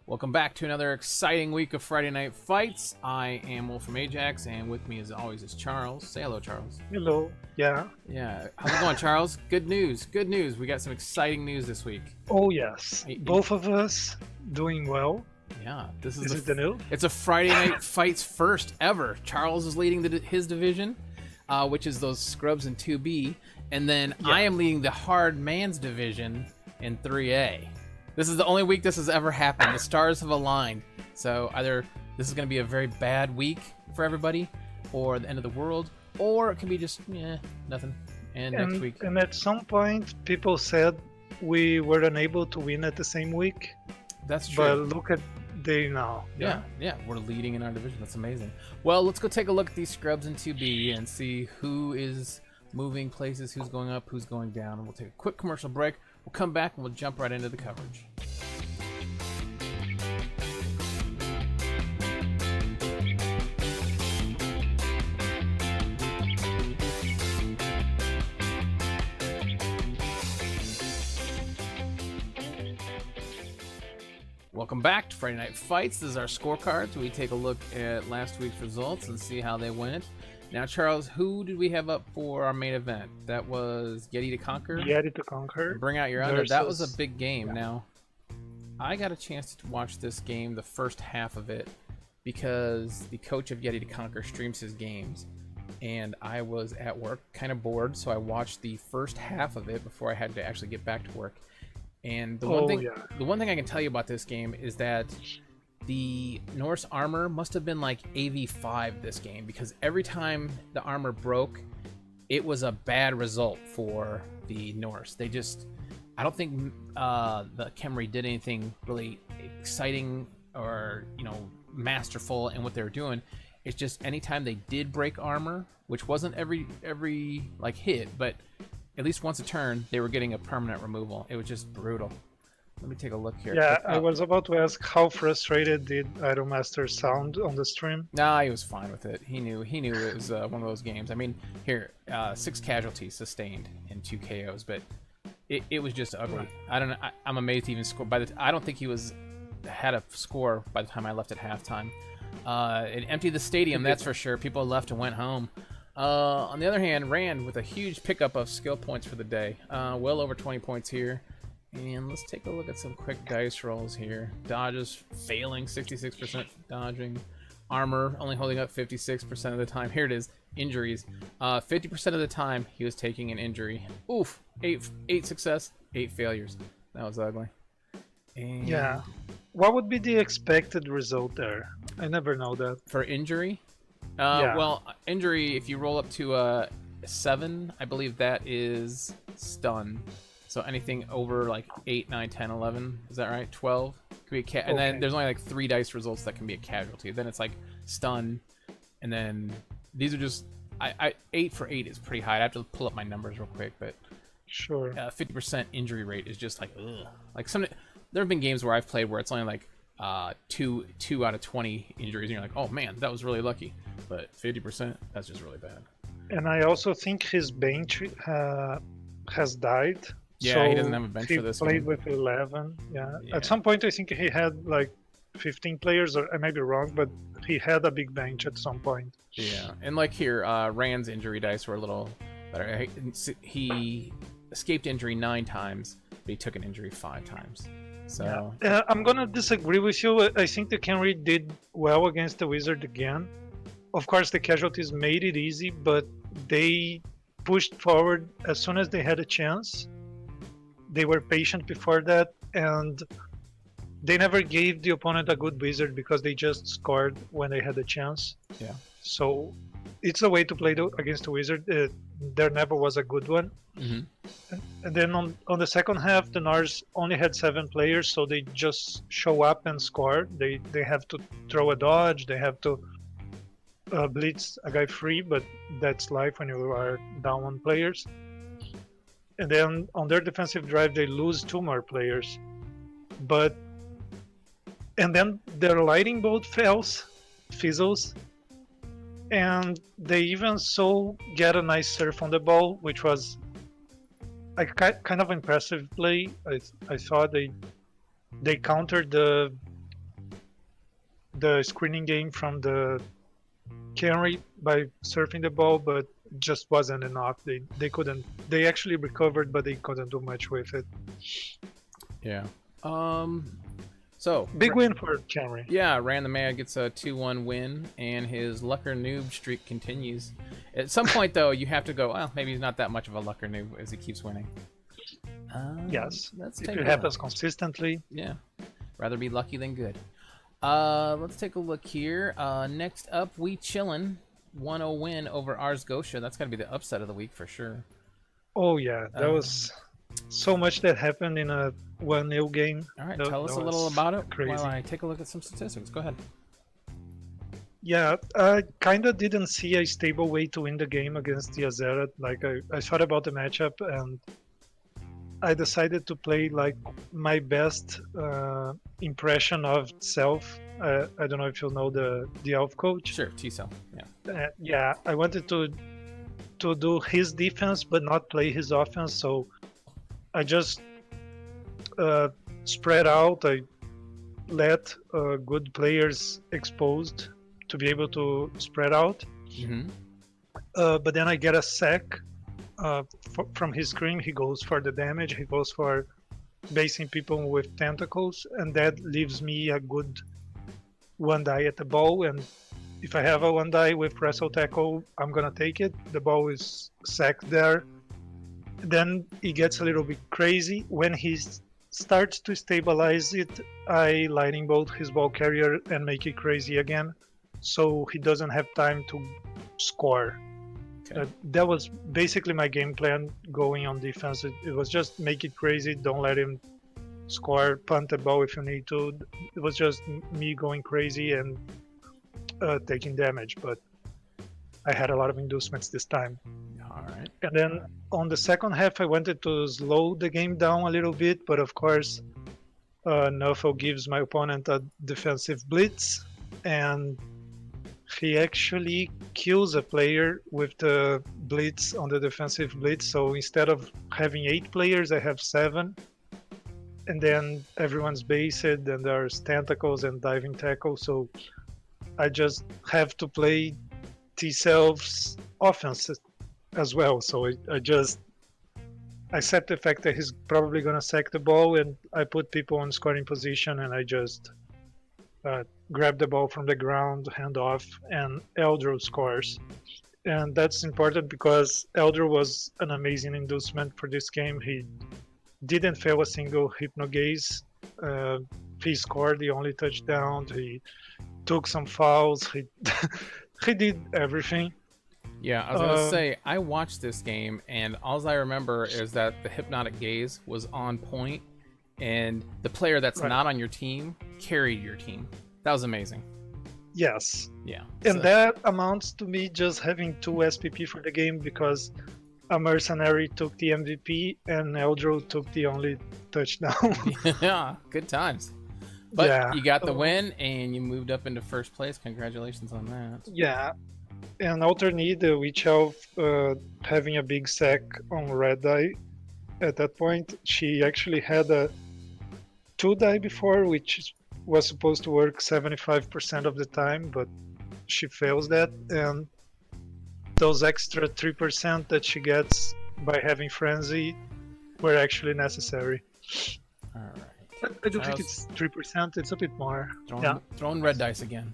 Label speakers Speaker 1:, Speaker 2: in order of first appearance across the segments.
Speaker 1: Welcome back to another exciting week of Friday Night Fights. I am Wolf from Ajax, and with me as always is Charles. Say hello, Charles.
Speaker 2: Hello. Yeah.
Speaker 1: Yeah. How's it going, Charles? Good news. Good news. We got some exciting news this week.
Speaker 2: Oh, yes. Both of us doing well.
Speaker 1: Yeah. This is
Speaker 2: it the news?
Speaker 1: It's a Friday Night Fights first ever. Charles is leading his division, which is those scrubs in 2B, and then I am leading the hard man's division in 3A. This is the only week this has ever happened. The stars have aligned. So either this is going to be a very bad week for everybody, or the end of the world, or it can be just, nothing. And next week.
Speaker 2: And at some point, people said we were unable to win at the same week.
Speaker 1: That's true.
Speaker 2: But look at they now.
Speaker 1: Yeah, we're leading in our division. That's amazing. Well, let's go take a look at these scrubs in 2B and see who is moving places, who's going up, who's going down. And we'll take a quick commercial break. We'll come back and we'll jump right into the coverage. Welcome back to Friday Night Fights. This is our scorecards. We take a look at last week's results and see how they went. Now, Charles, who did we have up for our main event? That was Yeti to Conquer?
Speaker 2: Yeti to Conquer.
Speaker 1: Bring out your under. That was a big game. Yeah. Now, I got a chance to watch this game, the first half of it, because the coach of Yeti to Conquer streams his games. And I was at work, kind of bored, so I watched the first half of it before I had to actually get back to work. And the one thing I can tell you about this game is that the Norse armor must have been like AV5 this game, because every time the armor broke, it was a bad result for the Norse. They just, I don't think the Khemri did anything really exciting or, masterful in what they were doing. It's just anytime they did break armor, which wasn't every like hit, but at least once a turn, they were getting a permanent removal. It was just brutal. Let me take a look here.
Speaker 2: Yeah, I was about to ask how frustrated did Idolmaster sound on the stream?
Speaker 1: Nah, he was fine with it. He knew it was one of those games. I mean, here, 6 casualties sustained and 2 KOs, but it was just ugly. I don't know. I'm amazed he even scored. I don't think he had a score by the time I left at halftime. It emptied the stadium, that's for sure. People left and went home. On the other hand, Rand with a huge pickup of skill points for the day. Well over 20 points here. And let's take a look at some quick dice rolls here. Dodges failing, 66% dodging. Armor only holding up 56% of the time. Here it is, injuries. 50% of the time he was taking an injury. Oof, 8 success, 8 failures. That was ugly. And
Speaker 2: yeah. What would be the expected result there? I never know that.
Speaker 1: For injury? Well, injury, if you roll up to a 7, I believe that is stun. So anything over like 8, 9, 10, 11, is that right? 12 could be and then there's only like 3 dice results that can be a casualty. Then it's like stun, and then these are just 8 for 8 is pretty high. I have to pull up my numbers real quick, but
Speaker 2: sure.
Speaker 1: 50% injury rate is just like ugh. Like there have been games where I've played where it's only like 2 out of 20 injuries, and you're like, oh man, that was really lucky. But 50%, that's just really bad.
Speaker 2: And I also think his bench has died.
Speaker 1: Yeah,
Speaker 2: so
Speaker 1: he doesn't have a bench for this
Speaker 2: game. He played
Speaker 1: game.
Speaker 2: with 11. Yeah. At some point, I think he had like 15 players, or I may be wrong, but he had a big bench at some point.
Speaker 1: Yeah, and like here, Rand's injury dice were a little better. He escaped injury 9 times, but he took an injury 5 times. So
Speaker 2: I'm gonna disagree with you. I think the Khemri did well against the Wizard again. Of course, the casualties made it easy, but they pushed forward as soon as they had a chance. They were patient before that, and they never gave the opponent a good wizard because they just scored when they had a chance.
Speaker 1: Yeah.
Speaker 2: So it's a way to play against a wizard. There never was a good one.
Speaker 1: Mm-hmm.
Speaker 2: And then on the second half, the Nars only had 7 players, so they just show up and score. They have to throw a dodge. They have to blitz a guy free, but that's life when you are down 1 players. And then on their defensive drive, they lose 2 more players. And then their lightning bolt fizzles, and they even get a nice surf on the ball, which was a kind of impressive play. I thought they countered the the screening game from the Henry by surfing the ball, but just wasn't enough. They couldn't. They actually recovered, but they couldn't do much with it.
Speaker 1: Yeah. So
Speaker 2: Big win for Henry.
Speaker 1: yeah, Random Man gets a 2-1 win, and his Lucker Noob streak continues. At some point, though, you have to go, well, maybe he's not that much of a Lucker Noob as he keeps winning.
Speaker 2: Yes,
Speaker 1: Let's
Speaker 2: if
Speaker 1: take
Speaker 2: it
Speaker 1: a
Speaker 2: happens consistently.
Speaker 1: Yeah, rather be lucky than good. Let's take a look here. Next up, we chillin' 1-0 win over Ars Gosha. That's got to be the upset of the week for sure.
Speaker 2: Oh yeah, that was so much that happened in a 1-0 game.
Speaker 1: All right,
Speaker 2: That-
Speaker 1: tell us
Speaker 2: that
Speaker 1: a little
Speaker 2: was
Speaker 1: about it
Speaker 2: crazy.
Speaker 1: while I take a look at some statistics. Go ahead.
Speaker 2: Yeah, I kind of didn't see a stable way to win the game against the Azera. Like I thought about the matchup and I decided to play like my best impression of self. I don't know if you know the elf coach.
Speaker 1: Sure, T-cell. Yeah.
Speaker 2: Yeah, I wanted to do his defense but not play his offense. So I just spread out. I let good players exposed to be able to spread out.
Speaker 1: Mm-hmm.
Speaker 2: But then I get a sack from his screen. He goes for the damage. He goes for basing people with tentacles, and that leaves me a good one die at the ball. And if I have a one die with wrestle tackle, I'm gonna take it. The ball is sacked there. Then it gets a little bit crazy when he starts to stabilize it. I lightning bolt his ball carrier and make it crazy again, so he doesn't have time to score.
Speaker 1: Okay.
Speaker 2: That was basically my game plan going on defense. It was just make it crazy, don't let him score, punt the ball if you need to. It was just me going crazy and taking damage, but I had a lot of inducements this time.
Speaker 1: All right.
Speaker 2: And then on the second half, I wanted to slow the game down a little bit, but of course, Nuffle gives my opponent a defensive blitz, and he actually kills a player with the blitz on the defensive blitz. So instead of having 8 players, I have 7. And then everyone's based, and there's tentacles and diving tackle. So I just have to play T-Self's offense as well. So I set the fact that he's probably going to sack the ball, and I put people on scoring position, and I just grab the ball from the ground, hand off, and Eldro scores. And that's important because Eldro was an amazing inducement for this game. He didn't fail a single hypno gaze. He scored the only touchdown. He took some fouls. He did everything.
Speaker 1: Yeah, I was gonna say I watched this game, and all I remember is that the hypnotic gaze was on point, and the player that's
Speaker 2: Right.
Speaker 1: not on your team carried your team. That was amazing.
Speaker 2: Yes.
Speaker 1: Yeah.
Speaker 2: And
Speaker 1: So-
Speaker 2: that amounts to me just having 2 SPP for the game because a mercenary took the MVP and Eldro took the only touchdown.
Speaker 1: yeah, good times. But
Speaker 2: Yeah.
Speaker 1: you got the win, and you moved up into first place. Congratulations on that.
Speaker 2: Yeah. And alternate the Witch Elf having a big sack on red die at that point. She actually had a 2 die before, which was supposed to work 75% of the time, but she fails that. And those extra 3% that she gets by having Frenzy were actually necessary.
Speaker 1: All right.
Speaker 2: I don't think it's 3%, it's a bit more.
Speaker 1: Throwing red dice again.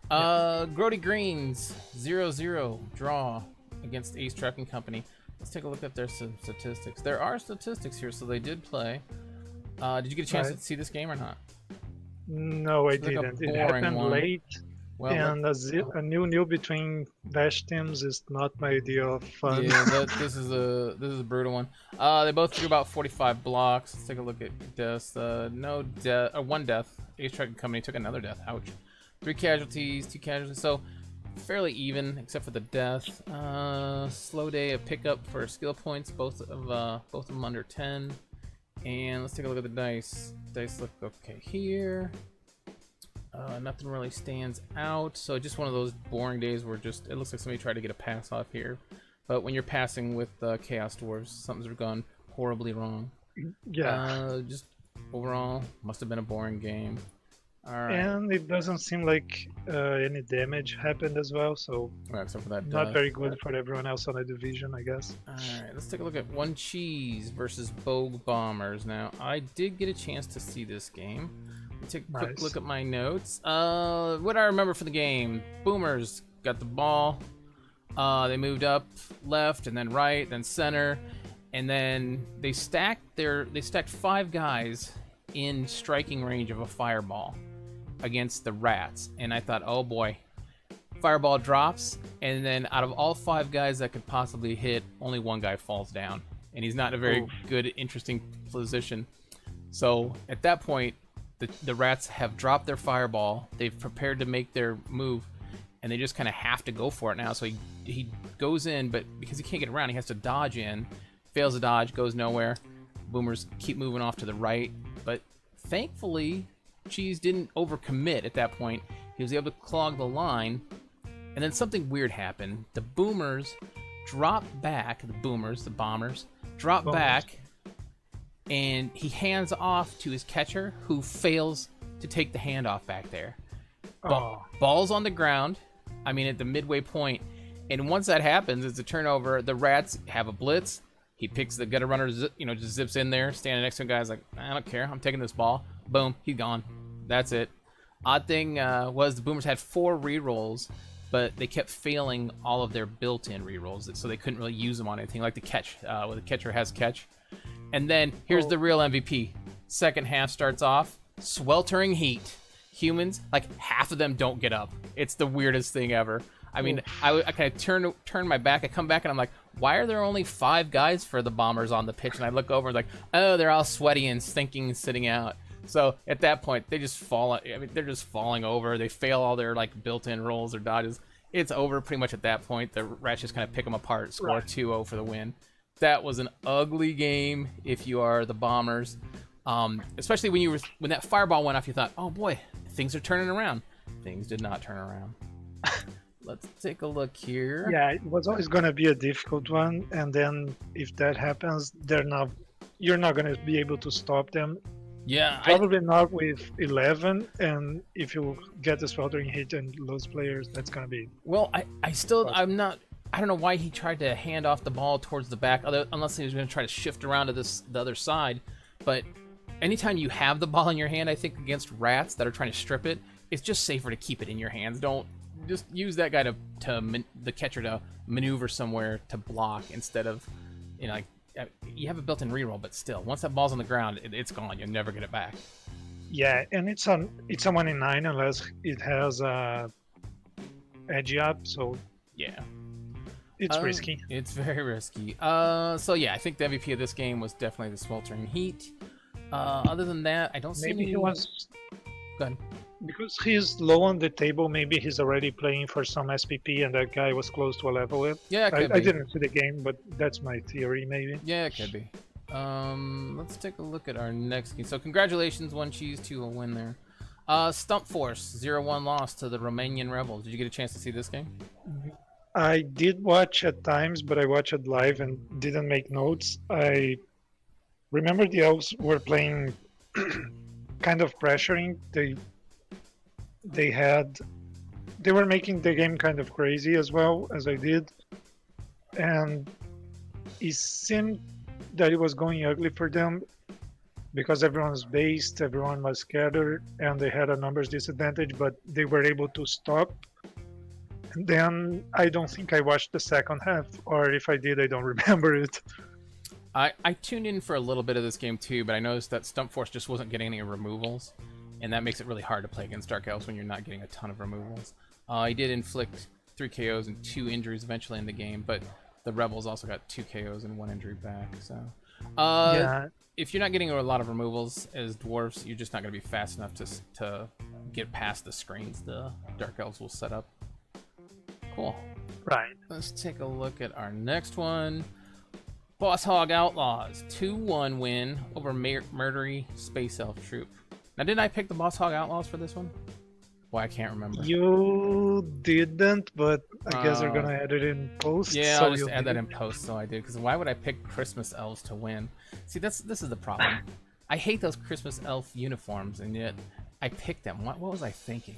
Speaker 1: Grody Greens 0-0 draw against Ace Trucking Company. Let's take a look at their statistics. There are statistics here, so they did play. Did you get a chance
Speaker 2: Right.
Speaker 1: to see this game or not?
Speaker 2: No, I
Speaker 1: It's like a
Speaker 2: didn't. It
Speaker 1: boring
Speaker 2: happened
Speaker 1: one.
Speaker 2: late,
Speaker 1: Well,
Speaker 2: and a new between Dash teams is not my idea of fun.
Speaker 1: yeah, this is a brutal one. They both threw about 45 blocks. Let's take a look at deaths. No death, one death. Ace Trucking Company took another death. Ouch. 3 casualties, 2 casualties. So fairly even, except for the death. Slow day of pickup for skill points. Both of them under 10. And let's take a look at the dice. Dice look okay here. Nothing really stands out. So just one of those boring days where just it looks like somebody tried to get a pass off here. But when you're passing with Chaos Dwarves, something's gone horribly wrong.
Speaker 2: Yeah.
Speaker 1: Just overall, must have been a boring game. All right.
Speaker 2: And it doesn't seem like any damage happened as well, so
Speaker 1: Well, except for that
Speaker 2: not very good for everyone else on the division, I guess.
Speaker 1: All right, let's take a look at One Cheese versus Bogue Bombers. Now, I did get a chance to see this game. Let's take a quick
Speaker 2: Nice.
Speaker 1: look at my notes. What I remember for the game: Boomers got the ball. They moved up, left, and then right, then center, and then they stacked 5 guys in striking range of a fireball against the Rats. And I thought, oh boy, fireball drops, and then out of all 5 guys that could possibly hit, only 1 guy falls down, and he's not in a very good, interesting position. So at that point, the Rats have dropped their fireball. They've prepared to make their move, and they just kind of have to go for it now. So he goes in, but because he can't get around, he has to dodge in. Fails to dodge, goes nowhere. Boomers keep moving off to the right, but thankfully, Cheese didn't overcommit at that point. He was able to clog the line, and then something weird happened. The Boomers dropped back. The Bombers drop back, and he hands off to his catcher, who fails to take the handoff back there. Ball's on the ground. I mean, at the midway point, and once that happens, it's a turnover. The Rats have a blitz. He picks the gutter runner, just zips in there, standing next to a guy's like, I don't care, I'm taking this ball. Boom, he's gone. That's it. Odd thing was the Boomers had 4 rerolls, but they kept failing all of their built-in rerolls, so they couldn't really use them on anything, like the catch, where the catcher has catch. And then here's the real MVP. Second half starts off, sweltering heat. Humans, like half of them don't get up. It's the weirdest thing ever. I mean, I kind of turn my back. I come back and I'm like, why are there only 5 guys for the Bombers on the pitch? And I look over and like, oh, they're all sweaty and stinking and sitting out. So at that point, they just fall. I mean, they're just falling over. They fail all their like built-in rolls or dodges. It's over pretty much at that point. The Rats just kind of pick them apart, score 2-0 for the win. That was an ugly game if you are the Bombers. Especially when that fireball went off, you thought, oh boy, things are turning around. Things did not turn around. Let's take a look here.
Speaker 2: Yeah, it was always going to be a difficult one, and then if that happens, you're not going to be able to stop them.
Speaker 1: Yeah,
Speaker 2: probably not with 11, and if you get the sweltering hit and lose players, that's going to be...
Speaker 1: Well, I don't know why he tried to hand off the ball towards the back, unless he was going to try to shift around to the other side. But anytime you have the ball in your hand, I think against Rats that are trying to strip it, it's just safer to keep it in your hands. Don't just use that guy the catcher to maneuver somewhere to block instead of, like, you have a built-in reroll, but still, once that ball's on the ground, it's gone. You'll never get it back.
Speaker 2: Yeah, and it's a 1 in 9 unless it has edge up, so
Speaker 1: yeah,
Speaker 2: it's risky.
Speaker 1: It's very risky. So yeah, I think the MVP of this game was definitely the sweltering heat. Other than that, I don't see.
Speaker 2: Maybe he was.
Speaker 1: Go ahead.
Speaker 2: Because he's low on the table, maybe he's already playing for some SPP and that guy was close to a level up.
Speaker 1: Yeah, it could be.
Speaker 2: I didn't see the game, but that's my theory, maybe.
Speaker 1: Yeah, it could be. Let's take a look at our next game. So congratulations, One Cheese, to a win there. Stump Force, 0-1 loss to the Romanian Rebbl. Did you get a chance to see this game?
Speaker 2: I did watch at times, but I watched it live and didn't make notes. I remember the Elves were playing kind of pressuring. They were making the game kind of crazy as well as I did, and it seemed that it was going ugly for them because everyone was based, everyone was scattered, and they had a numbers disadvantage, but they were able to stop. And then I don't think I watched the second half, or if I did, I don't remember it.
Speaker 1: I tuned in for a little bit of this game too, but I noticed that Stump Force just wasn't getting any removals. And that makes it really hard to play against Dark Elves when you're not getting a ton of removals. He did inflict 3 KOs and 2 injuries eventually in the game, but the Rebels also got 2 KOs and 1 injury back. So,
Speaker 2: Yeah.
Speaker 1: If you're not getting a lot of removals as dwarves, you're just not going to be fast enough to get past the screens the Dark Elves will set up. Cool.
Speaker 2: Right.
Speaker 1: Let's take a look at our next one. Boss Hog Outlaws, 2-1 win over Murdery Space Elf Troop. Now, didn't I pick the Boss Hog Outlaws for this one? Boy, I can't remember.
Speaker 2: You didn't, but I guess they're gonna add it in post.
Speaker 1: Yeah,
Speaker 2: so
Speaker 1: I'll just add that in post, so I did. Because why would I pick Christmas Elves to win? See, this is the problem. I hate those Christmas Elf uniforms, and yet I picked them. What was I thinking?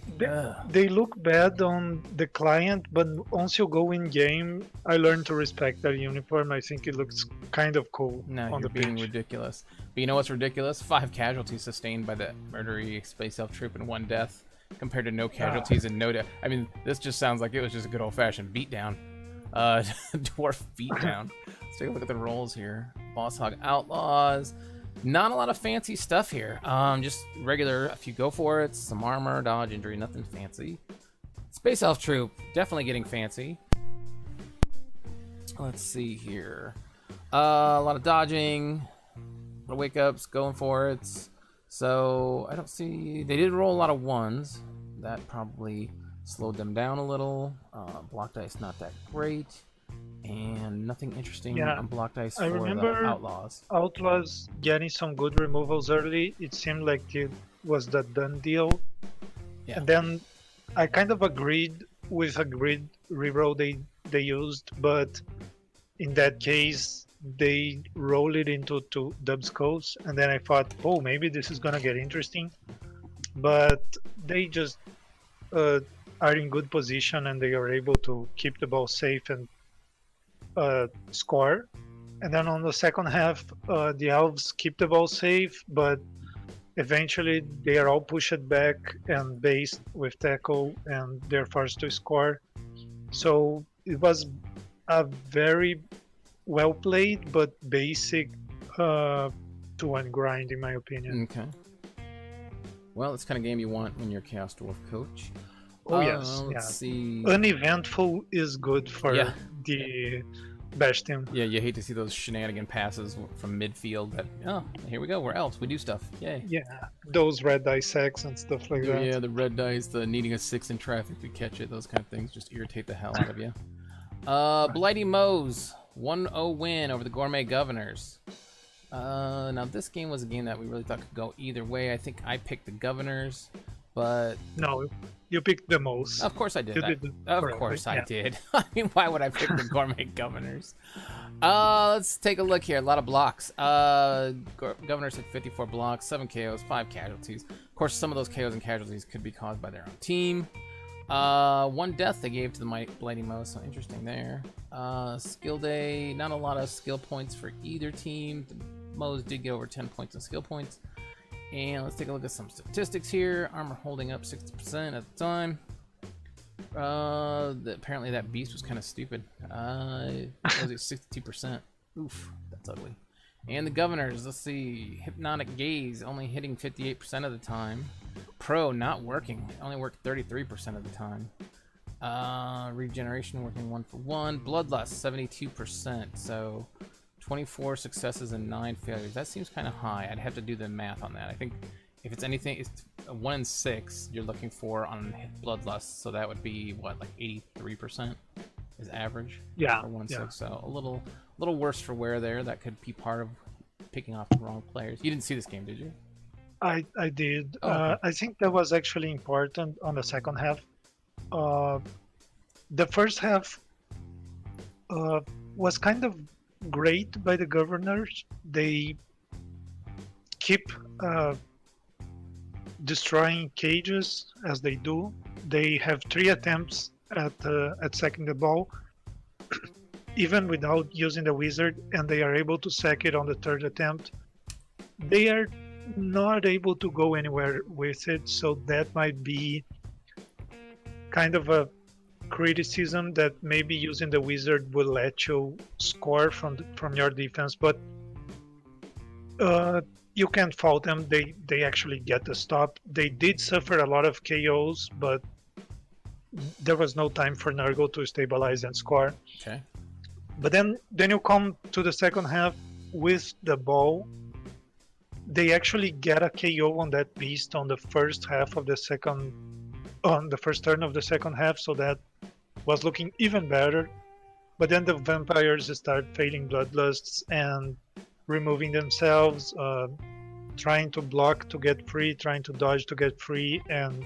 Speaker 2: They look bad on the client, but once you go in game, I learned to respect that uniform. I think it looks kind of cool
Speaker 1: No,
Speaker 2: on
Speaker 1: you're
Speaker 2: the
Speaker 1: being
Speaker 2: pitch.
Speaker 1: ridiculous. But you know what's ridiculous? 5 casualties sustained by the murdery Space Elf troop and 1 death, compared to no casualties and no death. I mean, this just sounds like it was just a good old-fashioned beatdown. Dwarf beatdown. Let's take a look at the rolls here. Boss Hog Outlaws. Not a lot of fancy stuff here. Just regular, if you go for it, some armor, dodge, injury, nothing fancy. Space Elf troop, definitely getting fancy. Let's see here. A lot of dodging, a lot of wake ups, going for it. So I don't see. They did roll a lot of 1s. That probably slowed them down a little. Block dice not that great, and nothing interesting on block dice
Speaker 2: I
Speaker 1: for
Speaker 2: remember
Speaker 1: the Outlaws.
Speaker 2: Outlaws getting some good removals early. It seemed like it was the done deal.
Speaker 1: Yeah.
Speaker 2: And then I kind of agreed with a grid reroll they used, but in that case they rolled it into 2 dub skulls, and then I thought, oh, maybe this is gonna get interesting. But they just are in good position, and they are able to keep the ball safe and score. And then on the second half, the Elves keep the ball safe, but eventually they are all pushed back and based with tackle, and they're forced to score. So it was a very well played but basic 2-1 grind, in my opinion.
Speaker 1: Okay. Well, it's the kind of game you want when you're Chaos Dwarf coach.
Speaker 2: Oh yes,
Speaker 1: Let's see.
Speaker 2: Uneventful is good for the Bash team.
Speaker 1: Yeah, you hate to see those shenanigan passes from midfield. That here we go, we're elves, we do stuff. Yay.
Speaker 2: Yeah, those red dice sacks and stuff like that.
Speaker 1: Yeah, the red dice, the needing a 6 in traffic to catch it, those kind of things just irritate the hell out of you. Blighty Moe's 1-0 win over the Gourmet Governors. Now this game was a game that we really thought could go either way. I think I picked the Governors, but
Speaker 2: no, you picked the most.
Speaker 1: Of course I did.
Speaker 2: Of
Speaker 1: course I did. I mean, why would I pick the Gourmet Governors? Let's take a look here. A lot of blocks. Governors had 54 blocks, 7 KOs, 5 casualties. Of course, some of those KOs and casualties could be caused by their own team. 1 death they gave to the Blighty Mo, so interesting there. Skill day, not a lot of skill points for either team. The Mo's did get over 10 points in skill points. And let's take a look at some statistics here. Armor holding up 60% at the time. Apparently that beast was kind of stupid. What was it, 62%? Oof, that's ugly. And the Governors, let's see. Hypnotic Gaze only hitting 58% of the time. Pro not working, only worked 33% of the time. Regeneration working 1 for 1. Bloodlust 72%, so 24 successes and 9 failures. That seems kind of high. I'd have to do the math on that. I think if it's anything, it's a 1 in 6 you're looking for on Bloodlust, so that would be what, like 83% is average.
Speaker 2: Yeah.
Speaker 1: For 1 in 6, so a little worse for wear there. That could be part of picking off the wrong players. You didn't see this game, did you?
Speaker 2: I did.
Speaker 1: Oh, okay.
Speaker 2: I think that was actually important on the second half. The first half was kind of great by the Governors. They keep destroying cages as they do. They have 3 attempts at sacking the ball, even without using the wizard, and they are able to sack it on the 3rd attempt. They are not able to go anywhere with it, so that might be kind of a criticism, that maybe using the wizard will let you score from your defense, but you can't fault them. They actually get the stop. They did suffer a lot of KOs, but there was no time for Nurgle to stabilize and score.
Speaker 1: Okay.
Speaker 2: But then you come to the second half with the ball. They actually get a KO on that beast on the first half of the first turn of the second half, so that was looking even better. But then the vampires start failing bloodlusts and removing themselves, trying to block to get free, trying to dodge to get free, and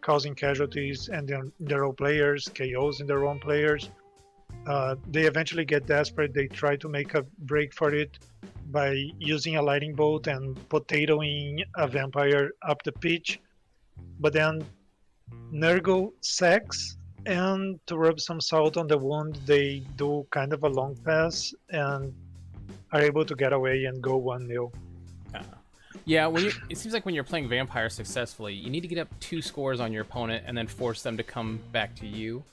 Speaker 2: causing casualties and their own players, KOs in their own players. They eventually get desperate. They try to make a break for it. by using a lightning bolt and potatoing a vampire up the pitch. But then Nurgle sacks, and to rub some salt on the wound, they do kind of a long pass and are able to get away and go 1-0.
Speaker 1: Yeah, it seems like when you're playing vampire successfully, you need to get up 2 scores on your opponent and then force them to come back to you.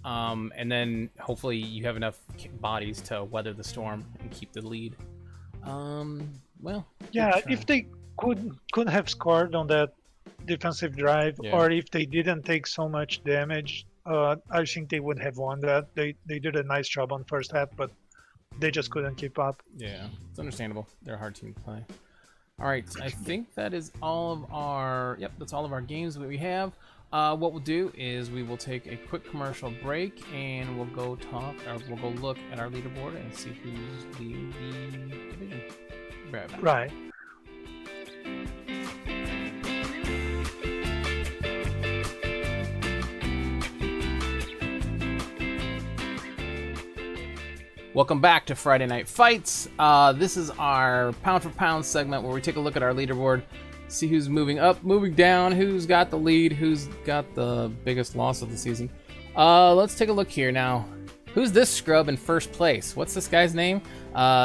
Speaker 1: And then hopefully you have enough bodies to weather the storm and keep the lead. Well,
Speaker 2: Yeah, if they could have scored on that defensive drive,
Speaker 1: Yeah.
Speaker 2: or if they didn't take so much damage, I think they would have won that. They did a nice job on first half, but they just couldn't keep up.
Speaker 1: Yeah, it's understandable. They're a hard team to play. All right, I think that is all of our. Yep, that's all of our games that we have. What we'll do is we will take a quick commercial break and we'll go we'll go look at our leaderboard and see who's leading the division. Right back.
Speaker 2: Right.
Speaker 1: Welcome back to Friday Night Fights. This is our pound for pound segment where we take a look at our leaderboard, see who's moving up, moving down, who's got the lead, who's got the biggest loss of the season. Let's take a look here now. Who's this scrub in first place? What's this guy's name?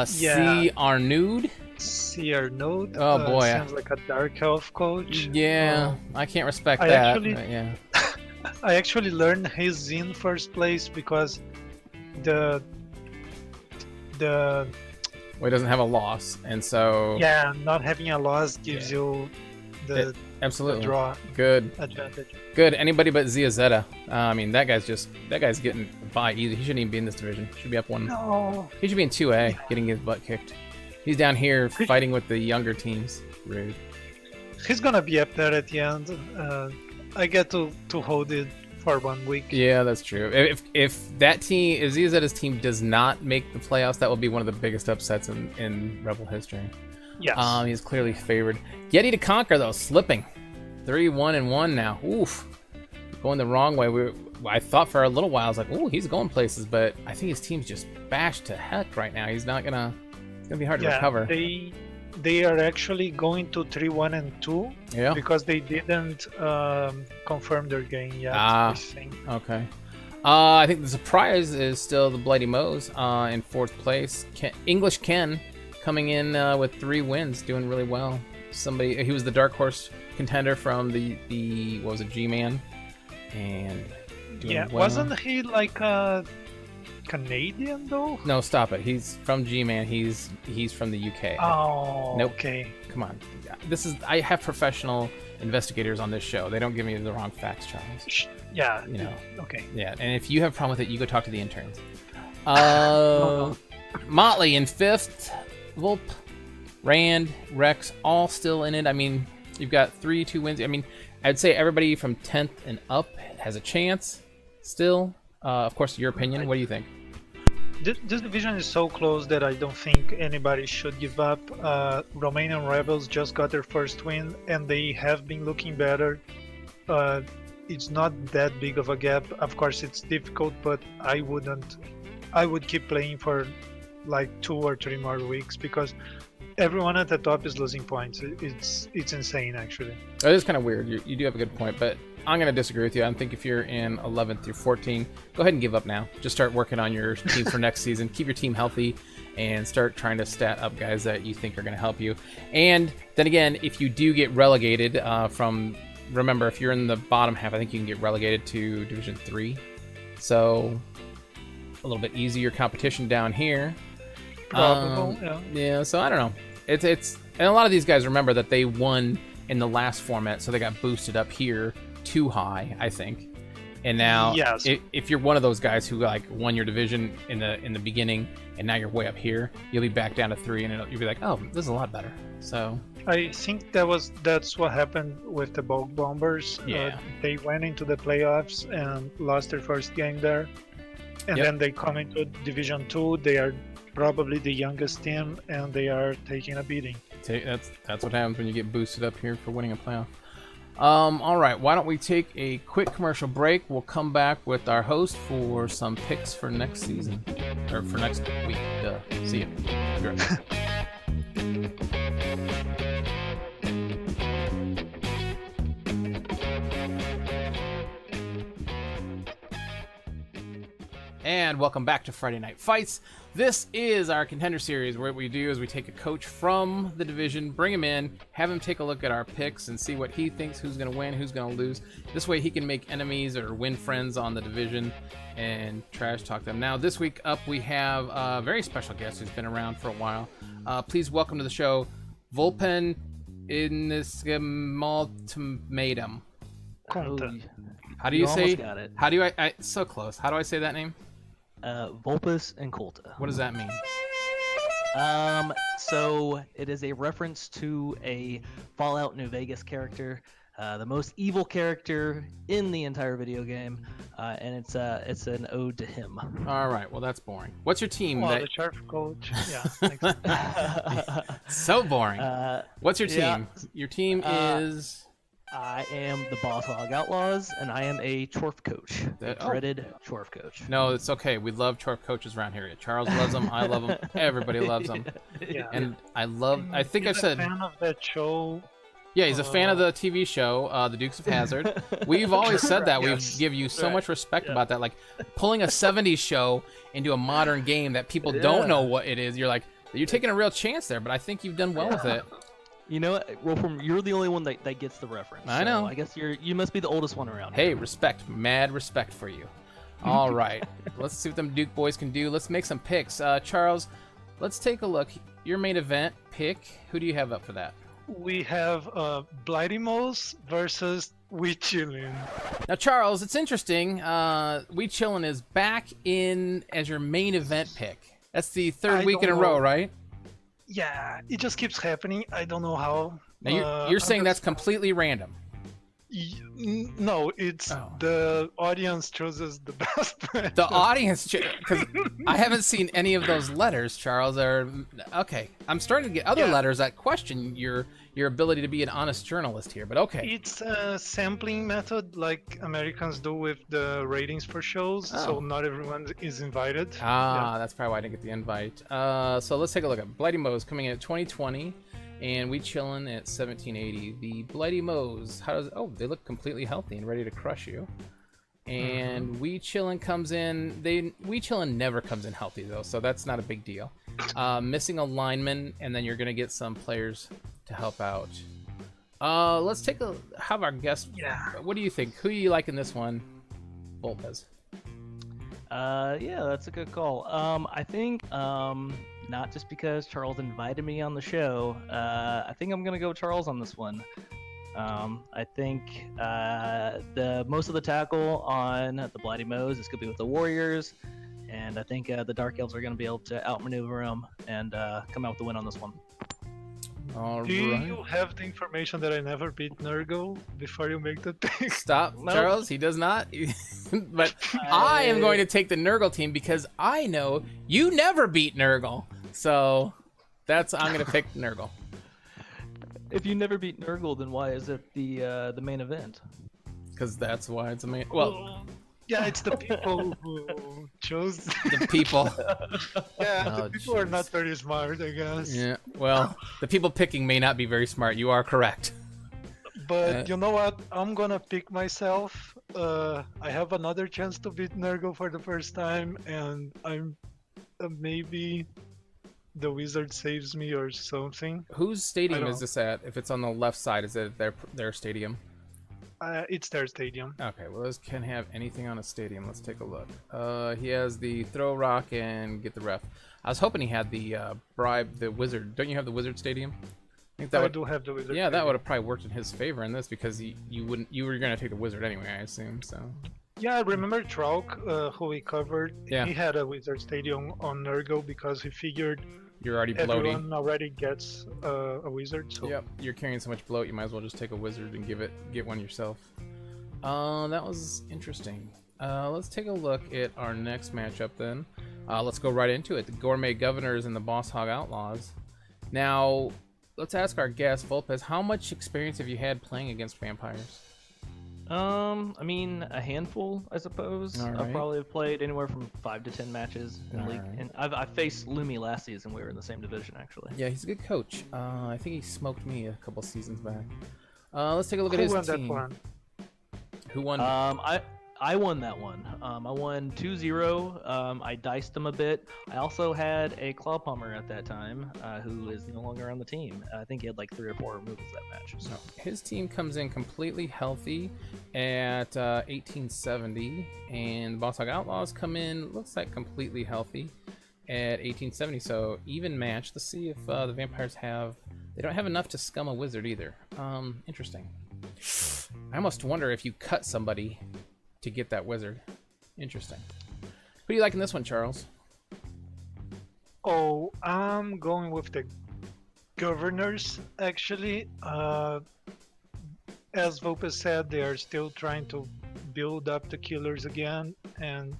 Speaker 1: C. Arnoud.
Speaker 2: C. Arnoud.
Speaker 1: Oh, boy.
Speaker 2: Sounds like a dark elf coach.
Speaker 1: Yeah, I can't respect
Speaker 2: I
Speaker 1: that.
Speaker 2: actually-
Speaker 1: but yeah.
Speaker 2: I actually learned he's in first place because the
Speaker 1: Well, he doesn't have a loss, and so
Speaker 2: not having a loss gives you the
Speaker 1: absolutely
Speaker 2: draw
Speaker 1: good.
Speaker 2: advantage.
Speaker 1: Good. Anybody but Zia Zeta. I mean, that guy's getting by easy. He shouldn't even be in this division. Should be up 1.
Speaker 2: No.
Speaker 1: He should be in 2A, getting his butt kicked. He's down here fighting with the younger teams. Rude.
Speaker 2: He's gonna be up there at the end. I get to hold it for 1 week.
Speaker 1: Yeah, that's true. If that team, if Zia Zeta's team does not make the playoffs, that will be one of the biggest upsets in Rebbl history.
Speaker 2: Yes.
Speaker 1: He's clearly favored. Yeti to conquer though, slipping. 3-1-1 now. Oof. Going the wrong way. I thought for a little while I was like, ooh, he's going places, but I think his team's just bashed to heck right now. He's not gonna. It's gonna be hard to recover.
Speaker 2: They are actually going to 3-1-2
Speaker 1: Yeah.
Speaker 2: because they didn't confirm their game yet. I think.
Speaker 1: Okay. I think the surprise is still the Bloody Moes in 4th place. English Ken coming in with 3 wins, doing really well. He was the dark horse contender from the what was it, G-Man, and doing well.
Speaker 2: Wasn't he like a Canadian though?
Speaker 1: No, stop it. He's from G-Man. He's from the UK.
Speaker 2: Oh,
Speaker 1: Nope.
Speaker 2: Okay.
Speaker 1: Come on. I have professional investigators on this show. They don't give me the wrong facts, Charles.
Speaker 2: Yeah.
Speaker 1: You know.
Speaker 2: Okay.
Speaker 1: Yeah, and if you have a problem with it, you go talk to the interns.
Speaker 2: No.
Speaker 1: Motley in 5th. Volp, Rand, Rex, all still in it. I mean, you've got 3-2 wins. I mean, I'd say everybody from 10th and up has a chance still. Of course, your opinion. What do you think?
Speaker 2: This division is so close that I don't think anybody should give up. Romanian Rebels just got their first win, and they have been looking better. It's not that big of a gap. Of course, it's difficult, but I would keep playing for like 2 or 3 more weeks because everyone at the top is losing points. It's insane, actually.
Speaker 1: That is kind of weird. You do have a good point, but I'm going to disagree with you. I think if you're in 11th through 14, go ahead and give up now. Just start working on your team for next season. Keep your team healthy and start trying to stat up guys that you think are going to help you. And then again, if you do get relegated remember, if you're in the bottom half, I think you can get relegated to Division 3. So a little bit easier competition down here.
Speaker 2: Probable,
Speaker 1: Yeah, so I don't know. It's and a lot of these guys remember that they won in the last format, so they got boosted up here too high, I think. And now,
Speaker 2: Yes.
Speaker 1: if you're one of those guys who like won your division in the beginning, and now you're way up here, you'll be back down to 3, and you'll be like, oh, this is a lot better. So
Speaker 2: I think that's what happened with the Bulk Bombers.
Speaker 1: Yeah.
Speaker 2: They went into the playoffs and lost their first game there, and
Speaker 1: Yep.
Speaker 2: then they come into Division 2. They are probably the youngest team, and they are taking a beating.
Speaker 1: that's what happens when you get boosted up here for winning a playoff. All right, why don't we take a quick commercial break? We'll come back with our host for some picks for next season, or for next week. See ya. Be right back. And welcome back to Friday Night Fights. This is our contender series where what we do is we take a coach from the division, bring him in, have him take a look at our picks and see what he thinks, who's going to win, who's going to lose. This way he can make enemies or win friends on the division and trash talk them. Now this week up we have a very special guest who's been around for a while. Please welcome to the show, Vulpen Inisgemaltimatum. How do you say?
Speaker 3: Got it.
Speaker 1: How do I? So close. How do I say that name?
Speaker 3: Vulpes and Colta.
Speaker 1: What does that mean?
Speaker 3: So it is a reference to a Fallout New Vegas character, the most evil character in the entire video game, and it's an ode to him.
Speaker 1: All right. Well, that's boring. What's your team?
Speaker 2: Well, the sheriff coach. Yeah. Thanks.
Speaker 1: So boring. What's your team?
Speaker 3: Yeah.
Speaker 1: Your team is.
Speaker 3: I am the Boss Hog Outlaws, and I am a Chorf coach. The dreaded Chorf coach.
Speaker 1: No, it's okay. We love Chorf coaches around here. Charles loves them. I love them. Everybody loves them.
Speaker 2: Yeah.
Speaker 1: And I think I've said.
Speaker 2: He's a fan of that show.
Speaker 1: Yeah, he's a fan of the TV show, The Dukes of Hazzard. We've always said that.
Speaker 2: Yes.
Speaker 1: We give you so much respect about that. Like, pulling a 70s show into a modern game that people don't know what it is. You're taking a real chance there, but I think you've done well with it.
Speaker 3: You know what? Well, you're the only one that gets the reference.
Speaker 1: I know.
Speaker 3: So I guess you must be the oldest one around.
Speaker 1: Hey, respect. Mad respect for you. All right. Let's see what them Duke boys can do. Let's make some picks. Charles, let's take a look. Your main event pick. Who do you have up for that?
Speaker 2: We have Blighty Moles versus We Chillin'.
Speaker 1: Now, Charles, it's interesting. We Chillin' is back in as your main event pick. That's the third week in a row, right?
Speaker 2: Yeah, it just keeps happening. I don't know how.
Speaker 1: Now, you're saying that's completely random.
Speaker 2: No, it's the audience chooses the best.
Speaker 1: The audience, because I haven't seen any of those letters, Charles. Okay, I'm starting to get other letters that question your ability to be an honest journalist here. But okay,
Speaker 2: it's a sampling method like Americans do with the ratings for shows, so not everyone is invited.
Speaker 1: That's probably why I didn't get the invite. So let's take a look at Blighty Moe's coming in at 2020. And We Chillin' at 1780. The Blighty Moes, they look completely healthy and ready to crush you. And We Chillin' comes in. We Chillin' never comes in healthy though, so that's not a big deal. Missing a lineman, and then you're gonna get some players to help out. Let's have our guest.
Speaker 2: Yeah.
Speaker 1: What do you think? Who do you like in this one? Volpez.
Speaker 3: Yeah, that's a good call. I think not just because Charles invited me on the show. I think I'm gonna go Charles on this one. I think the most of the tackle on the Blighty Moes is gonna be with the Warriors, and I think the Dark Elves are gonna be able to outmaneuver them and come out with the win on this one.
Speaker 1: All
Speaker 2: Do
Speaker 1: right.
Speaker 2: you have the information that I never beat Nurgle before you make the pick?
Speaker 1: Stop,
Speaker 3: No.
Speaker 1: Charles. He does not. But I am going to take the Nurgle team because I know you never beat Nurgle. So I'm going to pick Nurgle.
Speaker 3: If you never beat Nurgle, then why is it the main event?
Speaker 1: Because that's why it's a main. Well,
Speaker 2: yeah, it's the people who chose.
Speaker 1: the people.
Speaker 2: Yeah,
Speaker 1: Oh,
Speaker 2: the people are not very smart, I guess.
Speaker 1: Yeah. Well, the people picking may not be very smart. You are correct.
Speaker 2: But you know what? I'm gonna pick myself. I have another chance to beat Nurgle for the first time, and I'm maybe the wizard saves me or something.
Speaker 1: Whose stadium is this at? If it's on the left side, is it their stadium?
Speaker 2: It's their stadium.
Speaker 1: Okay, well, those can have anything on a stadium. Let's take a look. He has the throw rock and get the ref. I was hoping he had the bribe the wizard. Don't you have the wizard stadium? I think
Speaker 2: I do have the wizard.
Speaker 1: Yeah, that
Speaker 2: stadium.
Speaker 1: would have probably worked in his favor in this because you were going to take the wizard anyway, I assume. So.
Speaker 2: Yeah, I remember Trauk, who we covered.
Speaker 1: Yeah.
Speaker 2: He had a wizard stadium on Nurgle because he figured
Speaker 1: You're already bloaty.
Speaker 2: everyone already gets a wizard. So.
Speaker 1: Yep, you're carrying so much bloat, you might as well just take a wizard and get one yourself. That was interesting. Let's take a look at our next matchup then. Let's go right into it. The Gourmet Governors and the Boss Hog Outlaws. Now, let's ask our guest, Volpez, how much experience have you had playing against vampires?
Speaker 3: I mean, a handful, I suppose.
Speaker 1: All
Speaker 3: I've
Speaker 1: right.
Speaker 3: probably played anywhere from 5 to 10 matches in
Speaker 1: All
Speaker 3: league,
Speaker 1: right.
Speaker 3: and I faced Lumi last season. We were in the same division, actually.
Speaker 1: Yeah, he's a good coach. I think he smoked me a couple seasons back. Let's take a look at
Speaker 2: Who
Speaker 1: his
Speaker 2: won
Speaker 1: team.
Speaker 2: that one?
Speaker 1: Who won?
Speaker 3: I won that one. I won 2-0. I diced him a bit. I also had a Claw Pummer at that time, who is no longer on the team. I think he had like 3 or 4 removals that match. So.
Speaker 1: No, his team comes in completely healthy at 1870, and the Boss Hog Outlaws come in, looks like completely healthy at 1870. So even match. Let's see if the Vampires have. They don't have enough to scum a wizard either. Interesting. I almost wonder if you cut somebody to get that wizard. Interesting. Who do you like in this one, Charles?
Speaker 2: Oh, I'm going with the governors, actually. As Vopus said, they are still trying to build up the killers again, and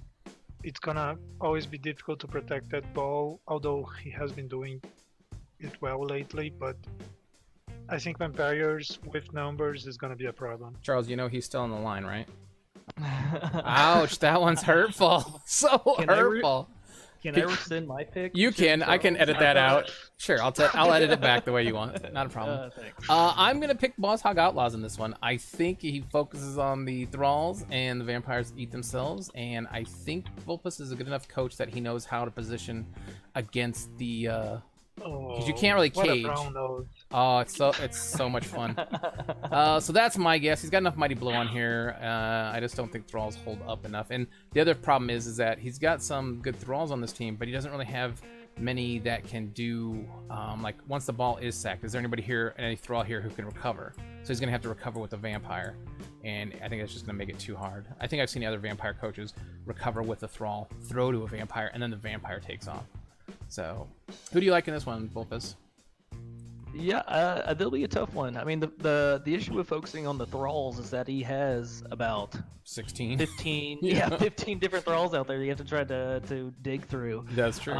Speaker 2: it's gonna always be difficult to protect that ball, although he has been doing it well lately, but I think vampires with numbers is gonna be a problem.
Speaker 1: Charles, you know he's still on the line, right? Ouch, that one's hurtful. So hurtful.
Speaker 3: Can I rescind my pick?
Speaker 1: You can. I can edit that out. Sure, I'll edit it back the way you want. Not a problem.
Speaker 3: Thanks.
Speaker 1: I'm gonna pick Boss Hog Outlaws in this one. I think he focuses on the thralls and the vampires eat themselves, and I think Vulpus is a good enough coach that he knows how to position against the. Because you can't really cage. Oh, it's so much fun. So that's my guess. He's got enough Mighty Blow on here. I just don't think Thralls hold up enough. And the other problem is that he's got some good Thralls on this team, but he doesn't really have many that can do, like, once the ball is sacked, is there anybody here, any Thrall here who can recover? So he's going to have to recover with a Vampire. And I think that's just going to make it too hard. I think I've seen the other Vampire coaches recover with a Thrall, throw to a Vampire, and then the Vampire takes off. So, who do you like in this one, Vulpus?
Speaker 3: Yeah, that'll be a tough one. I mean, the issue with focusing on the thralls is that he has about
Speaker 1: 16,
Speaker 3: 15, yeah, 15 different thralls out there. You have to try to dig through.
Speaker 1: That's true.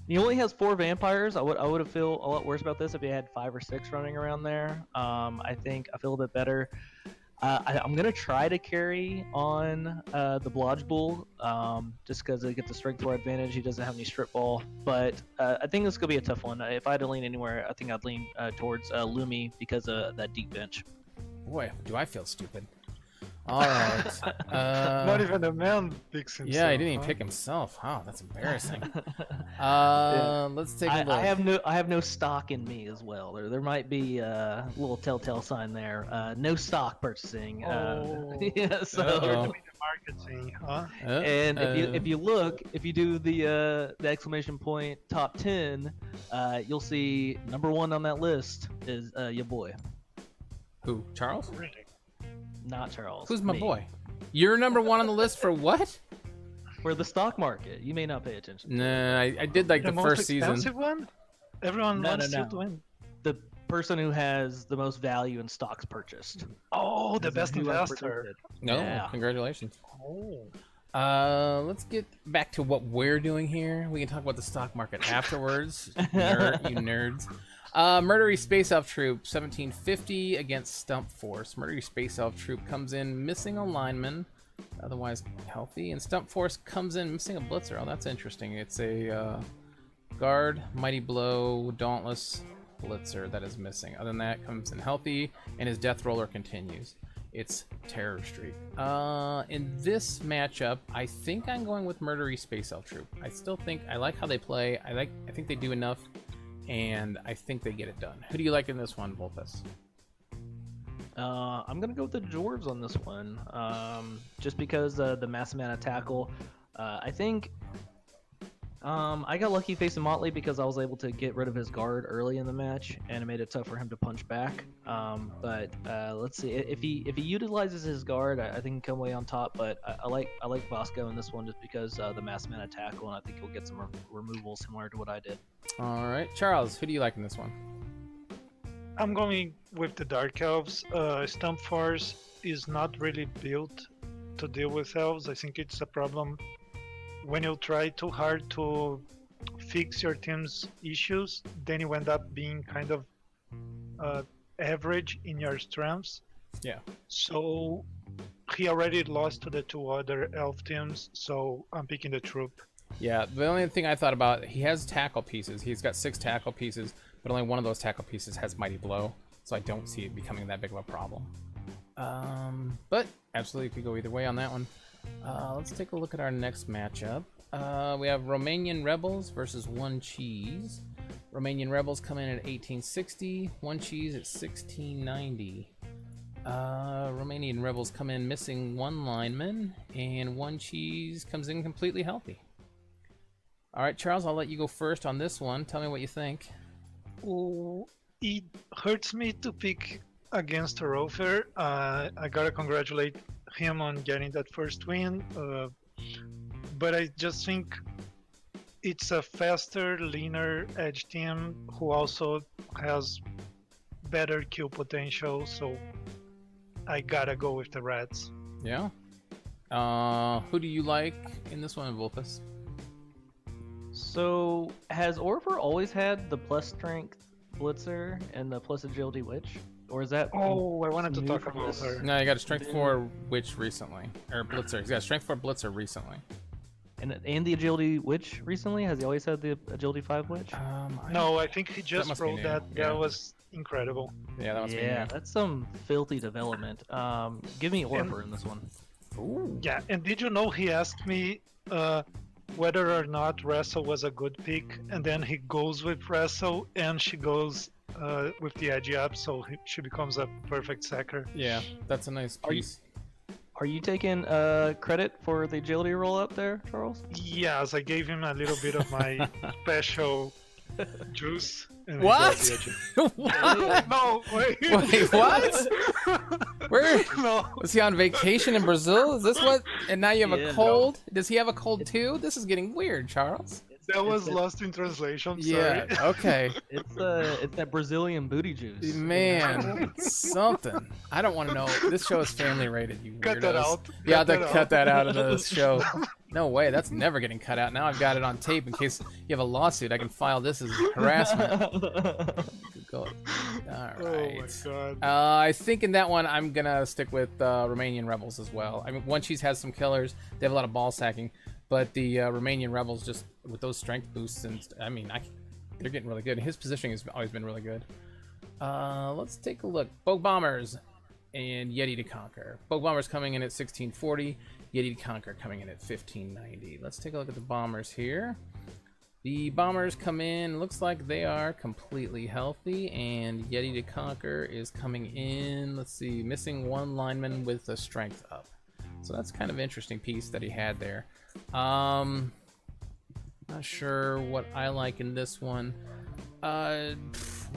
Speaker 3: He only has 4 vampires. I would have feel a lot worse about this if he had 5 or 6 running around there. I think I feel a bit better. I'm gonna try to carry on the BloodBowl just because it gets a strength 4 advantage. He doesn't have any strip ball, but I think this is gonna be a tough one. If I had to lean anywhere, I think I'd lean towards Lumi because of that deep bench.
Speaker 1: Boy, do I feel stupid. All right.
Speaker 2: Not even the man picks himself.
Speaker 1: Yeah, he didn't even pick himself. Wow, that's embarrassing. Let's take a look.
Speaker 3: I have no stock in me as well. There might be a little telltale sign there. No stock purchasing. Yeah, so.
Speaker 2: Marketing, huh?
Speaker 3: And if you do the exclamation point top 10, you'll see number 1 on that list is your boy.
Speaker 1: Who? Charles?
Speaker 2: Really?
Speaker 3: Not Charles.
Speaker 1: Who's my
Speaker 3: me.
Speaker 1: boy? You're number 1 on the list for what?
Speaker 3: For the stock market. You may not pay attention.
Speaker 1: Nah, I did like the
Speaker 2: most
Speaker 1: first season.
Speaker 2: expensive one? Everyone wants you to win.
Speaker 3: The person who has the most value in stocks purchased.
Speaker 2: Oh, the best
Speaker 3: Who I
Speaker 2: investor.
Speaker 3: predicted.
Speaker 1: No,
Speaker 3: Yeah.
Speaker 1: congratulations.
Speaker 2: Oh.
Speaker 1: Let's get back to what we're doing here. We can talk about the stock market afterwards. You nerds. Murdery Space Elf Troop, 1750 against Stump Force. Murdery Space Elf Troop comes in missing a lineman, otherwise healthy, and Stump Force comes in missing a blitzer. Oh, that's interesting. It's a guard, Mighty Blow, Dauntless, blitzer that is missing. Other than that, comes in healthy, and his Death Roller continues. It's Terror Streak. In this matchup, I think I'm going with Murdery Space Elf Troop. I still think I like how they play. I think they do enough, and I think they get it done. Who do you like in this one, Vulpus?
Speaker 3: I'm gonna go with the dwarves on this one, just because the mass amount of tackle. I think I got lucky facing Motley because I was able to get rid of his guard early in the match, and it made it tough for him to punch back. But let's see if he utilizes his guard, I think he can come away on top. But I like Bosco in this one just because the mass amount of tackle, and I think he'll get some removals similar to what I did.
Speaker 1: All right, Charles, who do you like in this one?
Speaker 2: I'm going with the Dark Elves. Stump Force is not really built to deal with elves. I think it's a problem when you try too hard to fix your team's issues, then you end up being kind of average in your strengths.
Speaker 1: Yeah.
Speaker 2: So he already lost to the two other elf teams, so I'm picking the troop.
Speaker 1: Yeah, the only thing I thought about, he has tackle pieces. He's got 6 tackle pieces, but only one of those tackle pieces has Mighty Blow, so I don't see it becoming that big of a problem. But absolutely could go either way on that one. Let's take a look at our next matchup. We have Romanian Rebels versus One Cheese. Romanian Rebels come in at 1860, One Cheese at 1690. Romanian Rebels come in missing 1 lineman, and One Cheese comes in completely healthy. All right, Charles, I'll let you go first on this one. Tell me what you think.
Speaker 2: Oh, it hurts me to pick against Rofer. I gotta congratulate him on getting that first win, but I just think it's a faster, leaner edge team who also has better kill potential, so I gotta go with the Reds.
Speaker 1: Yeah? Who do you like in this one, Vulpus?
Speaker 3: So, has Orfer always had the plus strength Blitzer and the plus agility Witch? Or is that.
Speaker 2: Oh, I wanted to
Speaker 3: new
Speaker 2: talk
Speaker 3: from
Speaker 2: about
Speaker 3: this?
Speaker 2: her.
Speaker 1: No, you got a Strength 4 Witch recently. Or Blitzer. He's got a Strength 4 Blitzer recently.
Speaker 3: And the agility Witch recently? Has he always had the agility 5 Witch?
Speaker 2: No, I think he just
Speaker 1: must be
Speaker 2: wrote
Speaker 1: new,
Speaker 2: that.
Speaker 1: yeah.
Speaker 2: That was incredible.
Speaker 1: Yeah, that must be
Speaker 3: Yeah,
Speaker 1: new.
Speaker 3: that's some filthy development. Give me Orfer in this one.
Speaker 1: Ooh.
Speaker 2: Yeah, and did you know he asked me whether or not Wrestle was a good pick, and then he goes with Wrestle, and she goes with the edge up, so she becomes a perfect sacker.
Speaker 1: Yeah, that's a nice
Speaker 3: Are you-
Speaker 1: piece.
Speaker 3: Are you taking credit for the agility roll up there, Charles?
Speaker 2: Yes, I gave him a little bit of my special juice. And he
Speaker 1: What?
Speaker 2: got the edge.
Speaker 1: What?
Speaker 2: No, wait.
Speaker 1: Wait, what? Where?
Speaker 2: No.
Speaker 1: Was he on vacation in Brazil? Is this what? And now you have
Speaker 3: Yeah,
Speaker 1: a
Speaker 3: no.
Speaker 1: cold? Does he have a cold too? This is getting weird, Charles.
Speaker 2: That was
Speaker 3: It's-
Speaker 2: lost in translation.
Speaker 1: Yeah,
Speaker 2: Sorry.
Speaker 1: okay.
Speaker 3: It's that Brazilian booty juice.
Speaker 1: Man, something. I don't want to know. This show is family rated, you weirdos.
Speaker 2: Cut that out.
Speaker 1: Yeah, I'll
Speaker 2: Cut
Speaker 1: have to
Speaker 2: that
Speaker 1: cut
Speaker 2: out.
Speaker 1: that out of this show. No way, that's never getting cut out. Now I've got it on tape in case you have a lawsuit. I can file this as harassment. Good God. All
Speaker 2: Oh
Speaker 1: right.
Speaker 2: my god.
Speaker 1: I think in that one I'm gonna stick with Romanian Rebels as well. I mean, One Cheese has some killers. They have a lot of ball sacking, but the Romanian Rebels just with those strength boosts and they're getting really good. His positioning has always been really good. Let's take a look. Bogue Bombers and Yeti to Conquer. Bogue Bombers coming in at 1640. Yeti to Conquer coming in at 1590. Let's take a look at the Bombers here. The Bombers come in, looks like they are completely healthy, and Yeti to Conquer is coming in, let's see, missing 1 lineman with a strength up. So that's kind of an interesting piece that he had there. Not sure what I like in this one. Boy,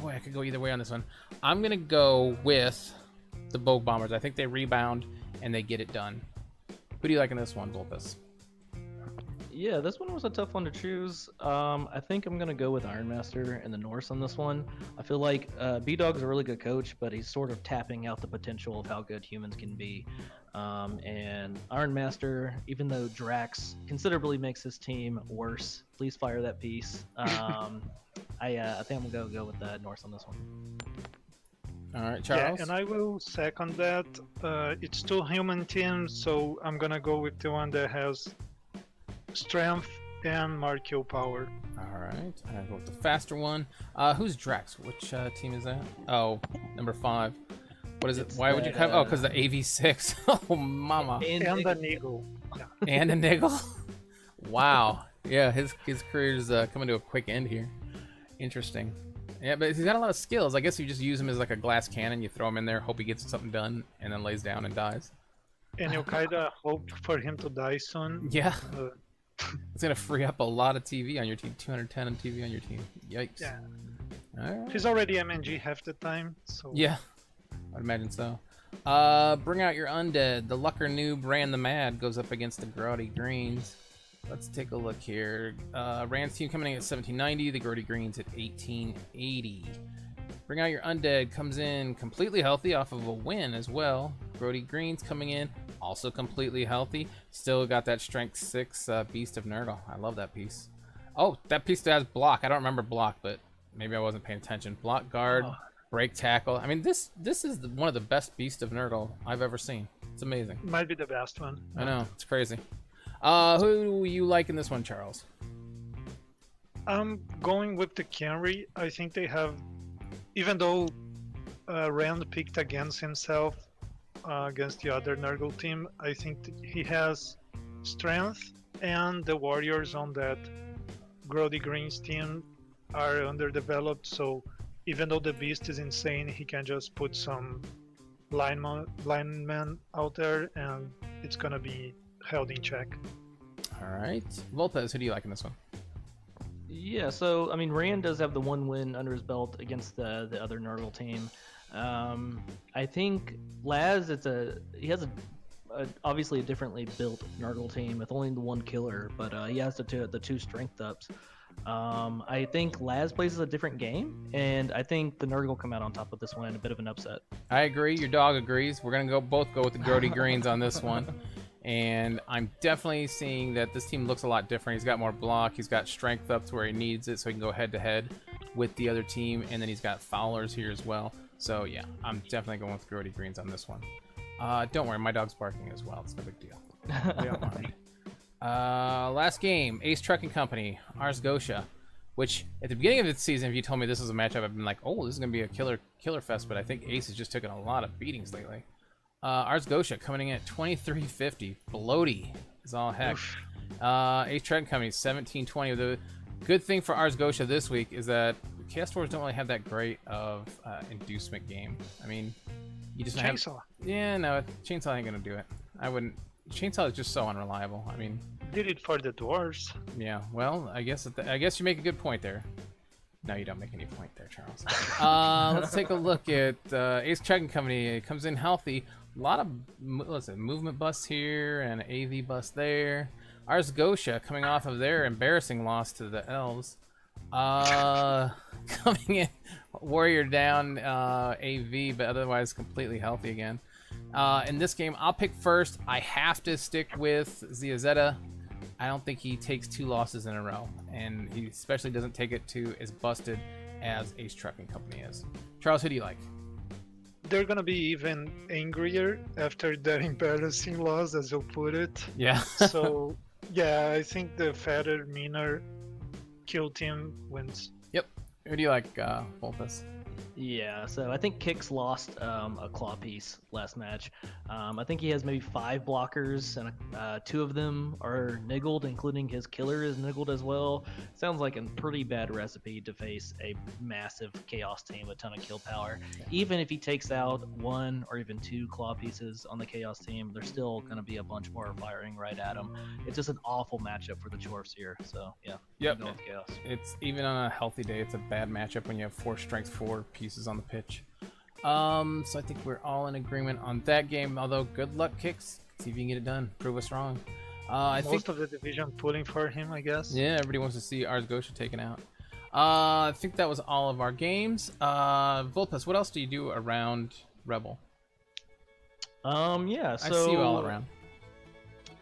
Speaker 1: I could go either way on this one. I'm going to go with the Bogue Bombers. I think they rebound and they get it done. Who do you like in this one, Vulpus?
Speaker 3: Yeah, this one was a tough one to choose. I think I'm gonna go with Ironmaster and the Norse on this one. I feel like B-Dog's a really good coach, but he's sort of tapping out the potential of how good humans can be. And Ironmaster, even though Drax considerably makes his team worse, please fire that piece. I think I'm gonna go with the Norse on this one.
Speaker 1: All right, Charles.
Speaker 2: Yeah, and I will second that. It's 2 human teams, so I'm gonna go with the one that has strength and Markio power.
Speaker 1: All right, I go with the faster one. Who's Drax? Which team is that? Oh, number 5. What is it?
Speaker 3: It's
Speaker 1: Why would you
Speaker 3: that,
Speaker 1: cut? Oh, because the AV6. Oh, mama.
Speaker 2: And the Niggle.
Speaker 1: And a niggle. Wow. Yeah, his career is coming to a quick end here. Interesting. Yeah, but he's got a lot of skills. I guess you just use him as like a glass cannon. You throw him in there, hope he gets something done, and then lays down and dies.
Speaker 2: And you kinda hope for him to die soon.
Speaker 1: Yeah.
Speaker 2: Uh,
Speaker 1: It's gonna free up a lot of TV on your team. 210 on TV on your team. Yikes.
Speaker 2: yeah.
Speaker 1: All right.
Speaker 2: He's already MNG half the time, so
Speaker 1: Yeah, I'd imagine so. Bring out your undead. The Lucker Noob ran the mad goes up against the Grody Greens. Let's take a look here. Rand's team coming in at 1790. The Grody Greens at 1880. Bring out your undead comes in completely healthy off of a win as well. Grody Greens coming in also completely healthy. Still got that strength 6 Beast of Nurgle. I love that piece. Oh, that piece has block. I don't remember block, but maybe I wasn't paying attention. Block guard, break tackle. I mean, this is one of the best beasts of Nurgle I've ever seen. It's amazing.
Speaker 2: Might be the best one.
Speaker 1: I know, it's crazy. Who you like in this one, Charles?
Speaker 2: I'm going with the Kenry. I think they have, even though Rand picked against himself against the other Nurgle team, I think that he has strength, and the warriors on that Grody Green's team are underdeveloped, so even though the beast is insane, he can just put some linemen out there and it's gonna be held in check.
Speaker 1: Alright. Volpez, who do you like in this one?
Speaker 3: Yeah, so I mean, Rand does have the one win under his belt against the other Nurgle team. I think Laz, he has obviously a differently built Nurgle team with only the one killer, but he has the two strength ups. I think Laz plays a different game, and I think the Nurgle will come out on top of this one in a bit of an upset.
Speaker 1: I agree. Your dog agrees. We're gonna both go with the Grody Greens on this one. And I'm definitely seeing that this team looks a lot different. He's got more block. He's got strength up to where he needs it, so he can go head-to-head with the other team. And then he's got Fowlers here as well. So, yeah, I'm definitely going with Grody Greens on this one. Don't worry, my dog's barking as well. It's no big deal. We don't mind. Last game, Ace Trucking Company, Ars Gotia. Which, at the beginning of the season, if you told me this was a matchup, I'd been like, oh, this is going to be a killer fest. But I think Ace has just taken a lot of beatings lately. Ars Gotia coming in at 2350. Bloaty is all heck. Ace Trucking Company 1720. The good thing for Ars Gotia this week is that Chaos Dwarves don't really have that great of inducement game. I mean, you just
Speaker 2: Chainsaw.
Speaker 1: Yeah, no, Chainsaw ain't gonna do it. I wouldn't. Chainsaw is just so unreliable. I mean,
Speaker 2: Did it for the dwarves.
Speaker 1: yeah. Well, I guess you make a good point there. No, you don't make any point there, Charles. Let's take a look at Ace Trucking Company. It comes in healthy. A lot of movement busts here and an AV bust there. Ars Gotia coming off of their embarrassing loss to the Elves. Coming in, Warrior down, AV, but otherwise completely healthy again. In this game, I'll pick first. I have to stick with Ziazeta. I don't think he takes 2 losses in a row, and he especially doesn't take it to as busted as Ace Trucking Company is. Charles, who do you like?
Speaker 2: They're gonna be even angrier after their embarrassing loss, as you put it.
Speaker 1: Yeah.
Speaker 2: So, yeah, I think the fatter, meaner kill team wins.
Speaker 1: Yep. Who do you like, Volpus?
Speaker 3: Yeah, so I think Kix lost a claw piece last match. I think he has maybe 5 blockers, and 2 of them are niggled, including his killer is niggled as well. Sounds like a pretty bad recipe to face a massive Chaos team with a ton of kill power. Even if he takes out 1 or even 2 claw pieces on the Chaos team, there's still going to be a bunch more firing right at him. It's just an awful matchup for the Dwarfs here, so yeah.
Speaker 1: Yep.
Speaker 3: I'm going with Chaos.
Speaker 1: It's even on a healthy day, it's a bad matchup when you have 4 strength 4 pieces on the pitch. So I think we're all in agreement on that game. Although good luck, Kicks. See if you can get it done. Prove us wrong. I
Speaker 2: Most
Speaker 1: think
Speaker 2: of the division pulling for him, I guess.
Speaker 1: yeah, everybody wants to see Ars Gotia taken out. I think that was all of our games. Volpus, what else do you do around Rebbl?
Speaker 3: Yeah, so
Speaker 1: I see you all around.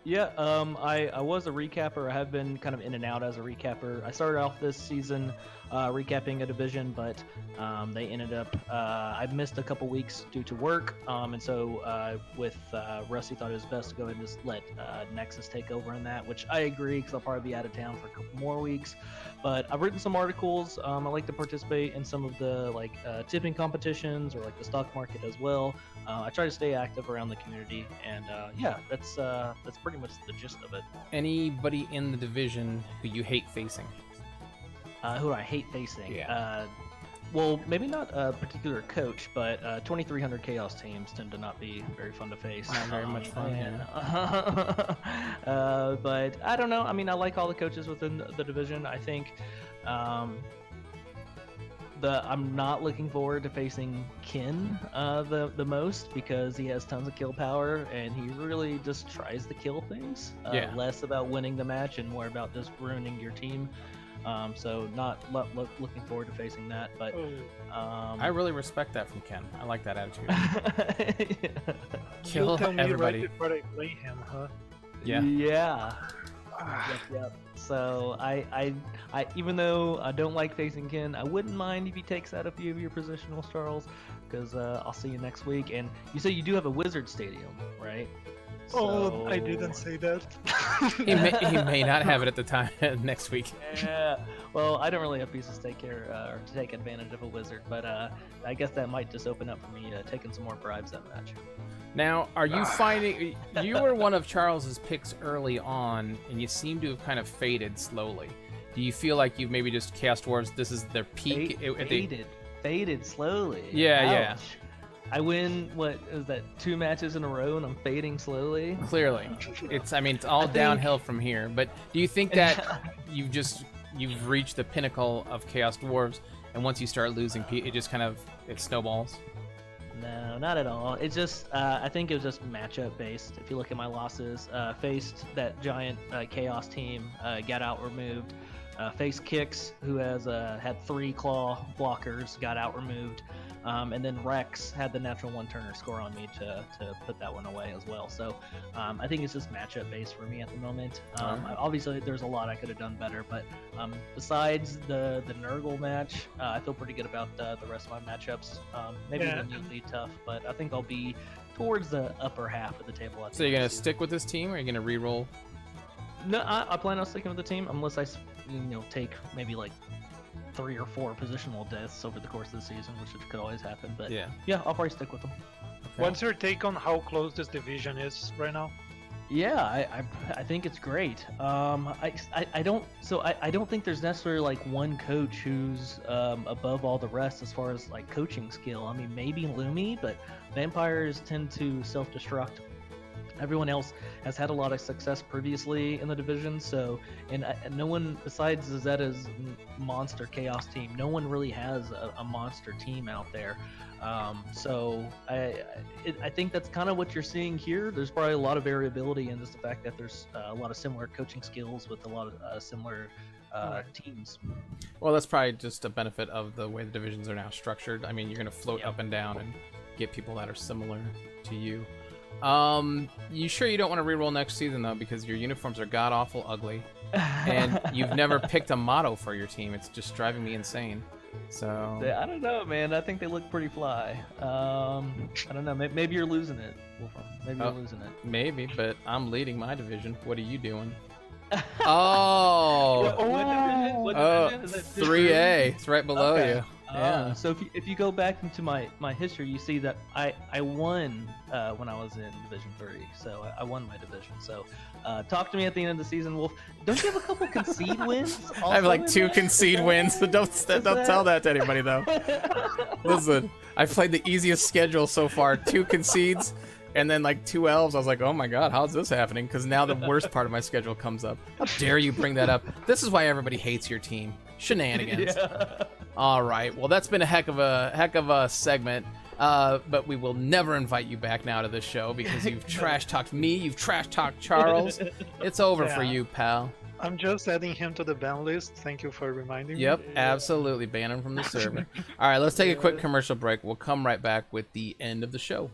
Speaker 3: Yeah, I was a recapper. I have been kind of in and out as a recapper. I started off this season recapping a division, but they ended up I missed a couple weeks due to work, and so with Rusty thought it was best to go ahead and just let Nexus take over in that, which I agree because I'll probably be out of town for a couple more weeks. But I've written some articles. I like to participate in some of the tipping competitions or like the stock market as well. I try to stay active around the community, and yeah, that's pretty much the gist of it.
Speaker 1: Anybody in the division who you hate facing?
Speaker 3: Who do I hate facing?
Speaker 1: Yeah.
Speaker 3: Well, maybe not a particular coach, but 2300 Chaos teams tend to not be very fun to face.
Speaker 1: Not very much fun,
Speaker 3: but I don't know. I mean, I like all the coaches within the division. I think I'm not looking forward to facing Kin the most because he has tons of kill power and he really just tries to kill things. Less about winning the match and more about just ruining your team. So not looking forward to facing that, but
Speaker 1: I really respect that from Ken. I like that attitude.
Speaker 2: You'll
Speaker 1: Kill
Speaker 2: tell me
Speaker 1: everybody.
Speaker 2: right before I play him, huh?
Speaker 1: Yeah.
Speaker 3: Yeah. Yep. So I even though I don't like facing Ken, I wouldn't mind if he takes out a few of your positionals, Charles, because I'll see you next week. And you say you do have a Wizard Stadium, right?
Speaker 2: Oh, I didn't say that.
Speaker 1: He may not have it at the time next week.
Speaker 3: Yeah. Well, I don't really have pieces to take care or to take advantage of a Wizard, but I guess that might just open up for me taking some more bribes that match.
Speaker 1: Now, are you finding you were one of Charles's picks early on, and you seem to have kind of faded slowly? Do you feel like you've maybe just Chaos Dwarves? This is their peak.
Speaker 3: Faded slowly.
Speaker 1: Yeah.
Speaker 3: Ouch. I win, what is that, 2 matches in a row and I'm fading slowly?
Speaker 1: Clearly. It's all downhill from here. But do you think that you've reached the pinnacle of Chaos Dwarves, and once you start losing, it just kind of, it snowballs?
Speaker 3: No, not at all. It's just, I think it was just matchup based. If you look at my losses, faced that giant Chaos team, got out removed. Faced Kix, who has had 3 claw blockers, got out removed. And then Rex had the natural 1-turner score on me to put that one away as well. So I think it's just matchup based for me at the moment. Obviously, there's a lot I could have done better, but besides the Nurgle match, I feel pretty good about the rest of my matchups. Maybe the neatly tough, but I think I'll be towards the upper half of the table.
Speaker 1: So you're going to stick with this team, or are you going to re-roll?
Speaker 3: No, I plan on sticking with the team unless I take maybe like 3 or 4 positional deaths over the course of the season, which could always happen. But yeah, I'll probably stick with them.
Speaker 1: Okay.
Speaker 2: What's your take on how close this division is right now?
Speaker 3: Yeah, I think it's great. I don't think there's necessarily like one coach who's above all the rest as far as like coaching skill. I mean, maybe Lumi, but vampires tend to self-destruct. Everyone else has had a lot of success previously in the division, so and no one besides Zetta's monster chaos team, no one really has a monster team out there. So I think that's kind of what you're seeing here. There's probably a lot of variability in just the fact that there's a lot of similar coaching skills with a lot of similar teams.
Speaker 1: Well, that's probably just a benefit of the way the divisions are now structured. I mean, you're going to float up and down and get people that are similar to you. You sure you don't want to reroll next season though, because your uniforms are god awful ugly, and you've never picked a motto for your team. It's just driving me insane. So
Speaker 3: I don't know, man. I think they look pretty fly. I don't know. Maybe you're losing it, Wolfram. Maybe you're losing it.
Speaker 1: Maybe, but I'm leading my division. What are you doing? Oh,
Speaker 3: what division? Is it
Speaker 1: 3A. It's right below you. Yeah.
Speaker 3: So if you go back into my history, you see that I won when I was in Division 3. So I won my division. So talk to me at the end of the season, Wolf. Don't you have a couple concede wins?
Speaker 1: I have like 2 concede wins. So don't tell that to anybody though. Listen, I've played the easiest schedule so far. 2 concedes. And then like 2 elves. I was like, oh my god, how's this happening? Because now the worst part of my schedule comes up. How dare you bring that up? This is why everybody hates your team. Shenanigans.
Speaker 3: Yeah.
Speaker 1: All right. Well, that's been a heck of a segment. But we will never invite you back now to this show because you've trash talked me. You've trash talked Charles. It's over for you, pal.
Speaker 2: I'm just adding him to the ban list. Thank you for reminding me.
Speaker 1: Yep, absolutely. Ban him from the server. All right, let's take a quick commercial break. We'll come right back with the end of the show.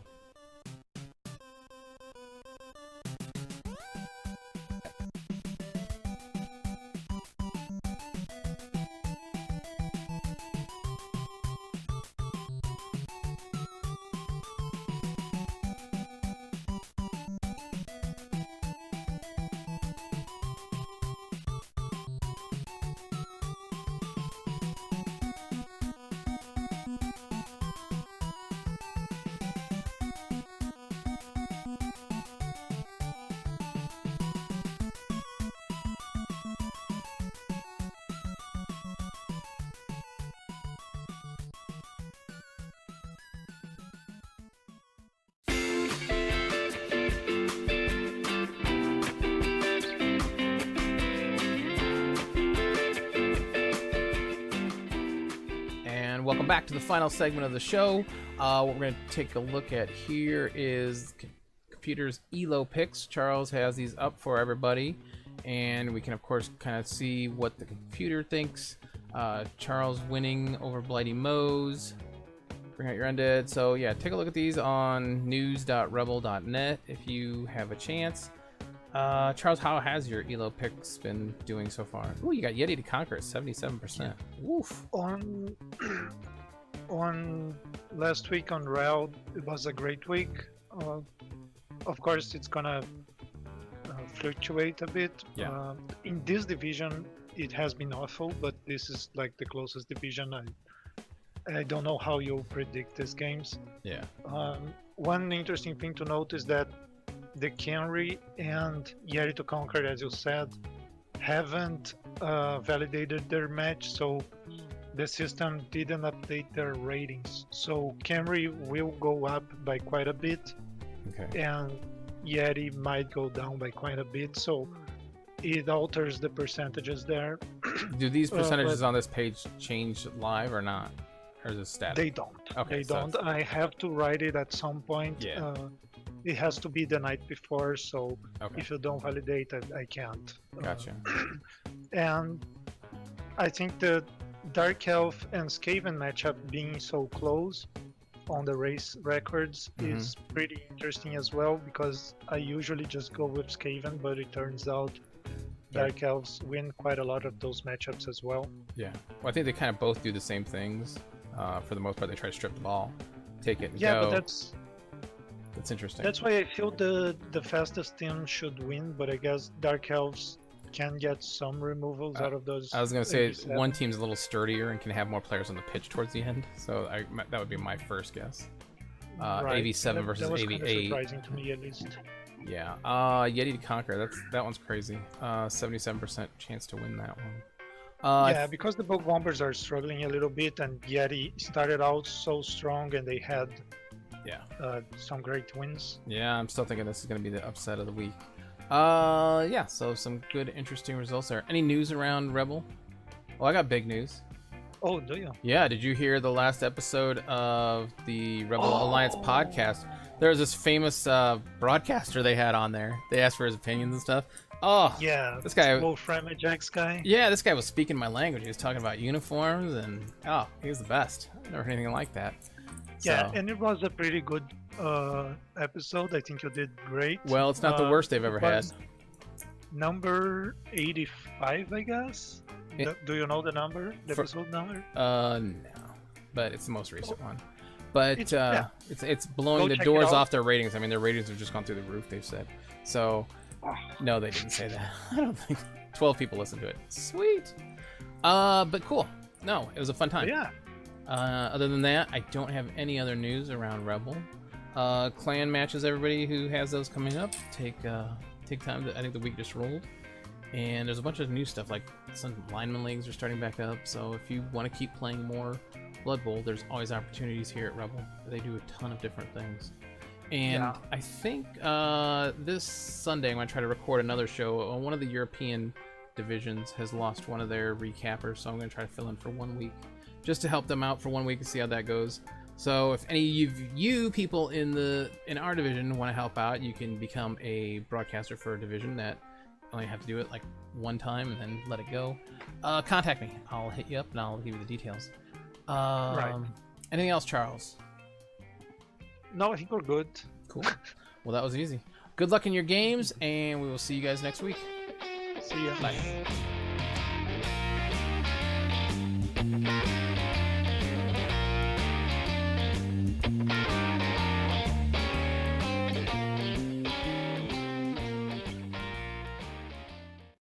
Speaker 1: Welcome back to the final segment of the show. What we're going to take a look at here is computer's ELO picks. Charles has these up for everybody, and we can of course kind of see what the computer thinks. Charles winning over Blighty Moe's. Bring out your undead. So yeah, take a look at these on news.rebbl.net if you have a chance. Charles, how has your Elo picks been doing so far? Ooh, you got Yeti to conquer at 77%. Oof.
Speaker 2: On last week on REL, it was a great week. Of course, it's gonna fluctuate a bit.
Speaker 1: Yeah.
Speaker 2: In this division, it has been awful, but this is like the closest division. I don't know how you'll predict these games.
Speaker 1: Yeah.
Speaker 2: One interesting thing to note is that the Kenry and Yeti to Conquer, as you said, haven't validated their match, so the system didn't update their ratings. So Kenry will go up by quite a bit,
Speaker 1: Okay.
Speaker 2: and Yeti might go down by quite a bit. So it alters the percentages there.
Speaker 1: Do these percentages on this page change live or not? Or is it static?
Speaker 2: They don't.
Speaker 1: Okay,
Speaker 2: They
Speaker 1: so
Speaker 2: don't. I have to write it at some point.
Speaker 1: Yeah.
Speaker 2: It has to be the night before, so
Speaker 1: Okay.
Speaker 2: if you don't validate it, I can't.
Speaker 1: Gotcha.
Speaker 2: And I think the Dark Elf and Skaven matchup being so close on the race records is pretty interesting as well, because I usually just go with Skaven, but it turns out Dark Elves win quite a lot of those matchups as well.
Speaker 1: Yeah. Well, I think they kind of both do the same things. For the most part, they try to strip the ball, take it, and
Speaker 2: Yeah,
Speaker 1: go.
Speaker 2: but
Speaker 1: That's interesting.
Speaker 2: that's why I feel the fastest team should win, but I guess Dark Elves can get some removals out of those.
Speaker 1: I was gonna say
Speaker 2: 87.
Speaker 1: one team's a little sturdier and can have more players on the pitch towards the end, so that would be my first guess.
Speaker 2: Right.
Speaker 1: AV7 versus
Speaker 2: that was kind of
Speaker 1: AV8.
Speaker 2: surprising to me, at least.
Speaker 1: Yeah. Yeti to conquer. That one's crazy. 77% chance to win that one.
Speaker 2: Yeah, because the Bug Bombers are struggling a little bit, and Yeti started out so strong, and they had some great wins.
Speaker 1: Yeah, I'm still thinking this is gonna be the upset of the week. Yeah. So some good, interesting results there. Any news around Rebbl? Well, I got big news.
Speaker 2: Oh, do you?
Speaker 1: Yeah, did you hear the last episode of the Rebbl Alliance podcast? There was this famous broadcaster they had on there. They asked for his opinions and stuff. Oh,
Speaker 2: Yeah,
Speaker 1: this guy.
Speaker 2: Wolf Ramajax guy.
Speaker 1: Yeah, this guy was speaking my language. He was talking about uniforms, and he was the best. I never heard anything like that.
Speaker 2: Yeah,
Speaker 1: So,
Speaker 2: and it was a pretty good episode. I think you did great.
Speaker 1: well, it's not the worst they've ever
Speaker 2: it
Speaker 1: had.
Speaker 2: was Number 85, I guess. Do you know the number? The episode number?
Speaker 1: No, but it's the most recent one. But it's blowing
Speaker 2: Go
Speaker 1: the
Speaker 2: check it
Speaker 1: doors
Speaker 2: out.
Speaker 1: off their ratings. I mean, their ratings have just gone through the roof. They've said. So, no, they didn't say that. I don't think 12 people listened to it. Sweet. But cool. No, it was a fun time.
Speaker 2: Yeah.
Speaker 1: Other than that, I don't have any other news around Rebbl. Clan matches, everybody who has those coming up, take time. I think the week just rolled, and there's a bunch of new stuff, like some lineman leagues are starting back up. So if you want to keep playing more Blood Bowl, there's always opportunities here at Rebbl. They do a ton of different things. And I think this Sunday I'm going to try to record another show. One of the European divisions has lost one of their recappers, so I'm going to try to fill in for 1 week, just to help them out for 1 week and see how that goes. So if any of you people in our division want to help out, you can become a broadcaster for a division that only have to do it like one time and then let it go. Contact me. I'll hit you up and I'll give you the details.
Speaker 2: Right.
Speaker 1: Anything else, Charles?
Speaker 2: No, I think we're good.
Speaker 1: Cool. Well, that was easy. Good luck in your games, and we will see you guys next week.
Speaker 2: See ya.
Speaker 1: Bye.